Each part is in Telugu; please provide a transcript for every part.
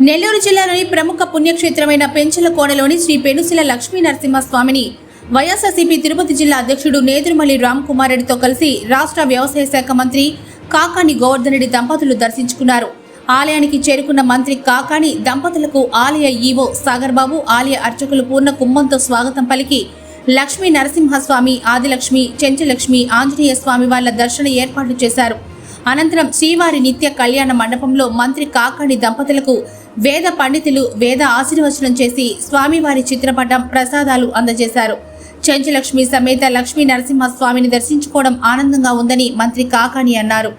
నెల్లూరు జిల్లాలోని ప్రముఖ పుణ్యక్షేత్రమైన పెంచలకోనలోని శ్రీ పెనుసిల లక్ష్మీ నరసింహస్వామిని వైఎస్ఆర్సీపీ తిరుపతి జిల్లా అధ్యక్షుడు నేదురుమల్లి రామ్ కుమార్ రెడ్డితో కలిసి రాష్ట్ర వ్యవసాయ శాఖ మంత్రి కాకాని గోవర్ధన్ రెడ్డి దంపతులు దర్శించుకున్నారు. ఆలయానికి చేరుకున్న మంత్రి కాకాని దంపతులకు ఆలయ ఈవో సాగర్ బాబు, ఆలయ అర్చకులు పూర్ణ కుంభంతో స్వాగతం పలికి లక్ష్మీ నరసింహస్వామి, ఆదిలక్ష్మి, చెంచలక్ష్మి, ఆంజనేయ స్వామి వాళ్ల దర్శన ఏర్పాట్లు చేశారు. అనంతరం శ్రీవారి నిత్య కళ్యాణ మండపంలో మంత్రి కాకాని దంపతులకు వేద పండితులు వేద ఆశీర్వచనం చేసి స్వామివారి చిత్రపటం, ప్రసాదాలు అందజేశారు. చెంచలక్ష్మి సమేత లక్ష్మీ నరసింహస్వామిని దర్శించుకోవడం ఆనందంగా ఉందని మంత్రి కాకాని అన్నారు.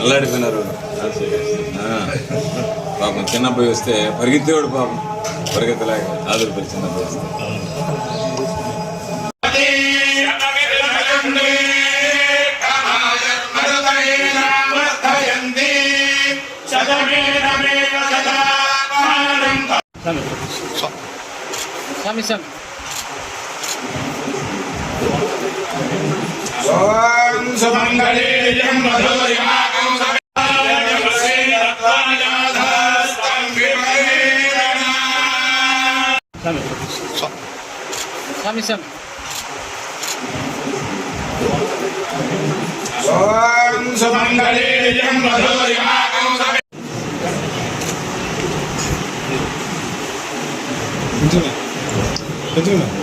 అల్లాడిపోయినారు పాపం. చిన్నబ్బాయి వస్తే పరిగెత్తేవాడు పాపం, పరిగెత్తలేక ఆదురుపడి చిన్నబ్బాయి వస్తే కొంచెం